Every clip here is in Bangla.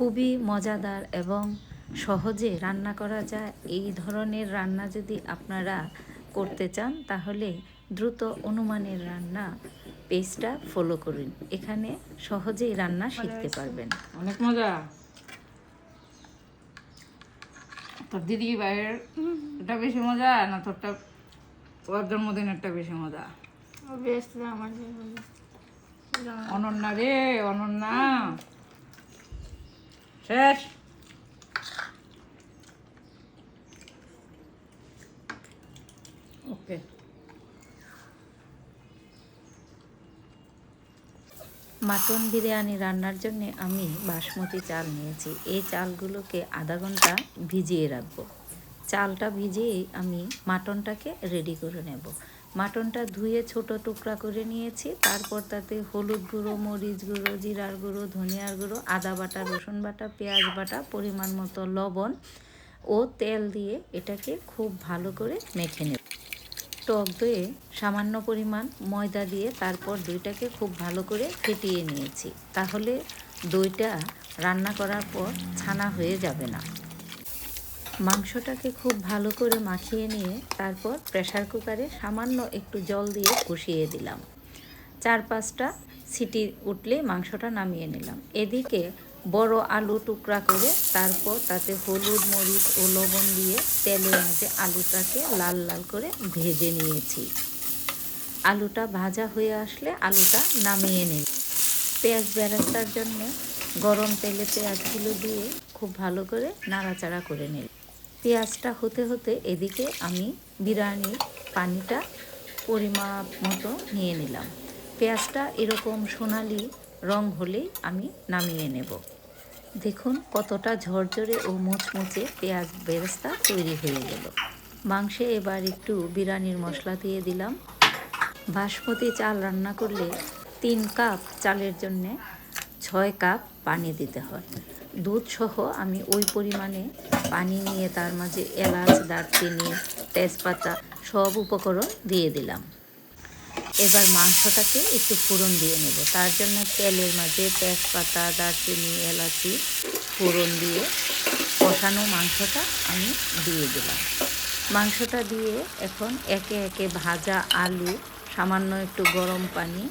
খুবই মজাদার এবং সহজে রান্না করা যায়। এই ধরনের রান্না যদি আপনারা করতে চান তাহলে দ্রুত অনুমানের রান্না পেজটা ফলো করুন। এখানে সহজেই রান্না শিখতে পারবেন। অনেক মজা। তোর দিদি ভাইয়ের এটা বেশি মজা না তোরটা ওর জন্মদিনেরটা বেশি মজা? অনন্যা রে, অনন্যা শেষ। ওকে, মাটন বিরিয়ানি রান্নার জন্য আমি বাসমতি চাল নিয়েছি। এই চালগুলোকে আধা ঘন্টা ভিজিয়ে রাখবো। চালটা ভিজিয়েই আমি মাটনটাকে রেডি করে নেব। মাটনটা ধুয়ে ছোট টুকরা করে নিয়েছি। তারপর তাতে হলুদ গুঁড়ো, মরিচ গুঁড়ো, জিরার গুঁড়ো, ধনিয়ার গুঁড়ো, আদা বাটা, রসুন বাটা, পেঁয়াজ বাটা, পরিমাণ মতো লবণ ও তেল দিয়ে এটাকে খুব ভালো করে মেখে নেব। টক দইয়ে সামান্য পরিমাণ ময়দা দিয়ে তারপর দইটাকে খুব ভালো করে ফেটিয়ে নিয়েছি। তাহলে দইটা রান্না করার পর ছানা হয়ে যাবে না। মাংসটাকে খুব ভালো করে মাখিয়ে নিয়ে তারপর প্রেসার কুকারে সামান্য একটু জল দিয়ে কষিয়ে দিলাম। 4-5টা সিটি উঠলে মাংসটা নামিয়ে নিলাম। এদিকে বড় আলু টুকরা করে তারপর তাতে হলুদ, মরিচ ও লবণ দিয়ে তেলের মাঝে আলুটাকে লাল লাল করে ভেজে নিয়েছি। আলুটা ভাজা হয়ে আসলে আলুটা নামিয়ে নিই। পেঁয়াজ বেরেস্তার জন্য গরম তেলে পেঁয়াজগুলো দিয়ে খুব ভালো করে নাড়াচাড়া করে নিই। পেঁয়াজটা হতে হতে এদিকে আমি বিরিয়ানির পানিটা পরিমাপ মতো নিয়ে নিলাম। পেঁয়াজটা এরকম সোনালি রং হলেই আমি নামিয়ে নেব। দেখুন কতটা ঝরঝরে ও মুচমুচে পেঁয়াজ বেরেস্তা তৈরি হয়ে গেল। মাংসে এবার একটু বিরিয়ানির মশলা দিয়ে দিলাম। বাসমতি চাল রান্না করলে 3 কাপ চালের জন্যে 6 কাপ পানি দিতে হয়। দুধ সহ আমি ওই পরিমাণে পানি নিয়ে তার মাঝে এলাচ, দারচিনি, তেজপাতা সব উপকরণ দিয়ে দিলাম। এবার মাংসটাকে একটু ফোড়ন দিয়ে নেব। তার জন্য তেলের মাঝে তেজপাতা, দারচিনি, এলাচি ফোড়ন দিয়ে কষানো মাংসটা আমি দিয়ে দিলাম। মাংসটা দিয়ে এখন একে একে ভাজা আলু, সামান্য একটু গরম পানি,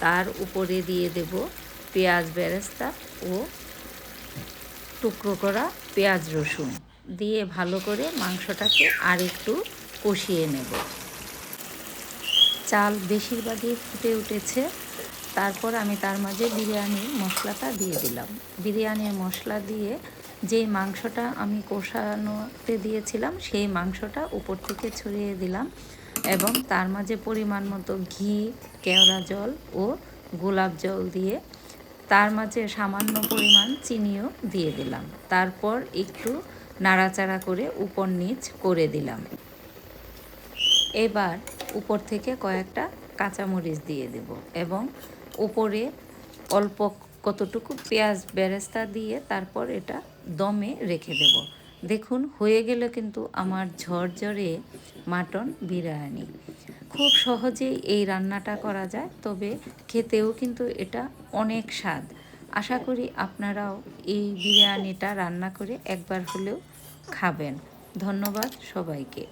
তার উপরে দিয়ে দেব পেঁয়াজ বেরেস্তা ও টুকরো করা পেঁয়াজ রসুন দিয়ে ভালো করে মাংসটাকে আর একটু কষিয়ে নেব। চাল বেশিরভাগই ফুটে উঠেছে। তারপর আমি তার মাঝে বিরিয়ানির মশলাটা দিয়ে দিলাম। বিরিয়ানির মশলা দিয়ে যেই মাংসটা আমি কষানোতে দিয়েছিলাম সেই মাংসটা উপর থেকে ছড়িয়ে দিলাম এবং তার মাঝে পরিমাণ মতো ঘি, কেওড়া জল ও গোলাপ জল দিয়ে তার মাঝে সামান্য পরিমাণ চিনিও দিয়ে দিলাম। তারপর একটু নাড়াচাড়া করে উপর নিচ করে দিলাম। এবার উপর থেকে কয়েকটা কাঁচামরিচ দিয়ে দেব এবং উপরে অল্প কতটুকু পেঁয়াজ বেরেস্তা দিয়ে তারপর এটা দমে রেখে দেব। দেখুন হয়ে গেল কিন্তু আমার ঝরঝরে মাটন বিরিয়ানি। খুব সহজেই এই রান্নাটা করা যায়, তবে খেতেও কিন্তু এটা অনেক স্বাদ। আশা করি আপনারাও এই বিরিয়ানিটা রান্না করে একবার হলেও খাবেন। ধন্যবাদ সবাইকে।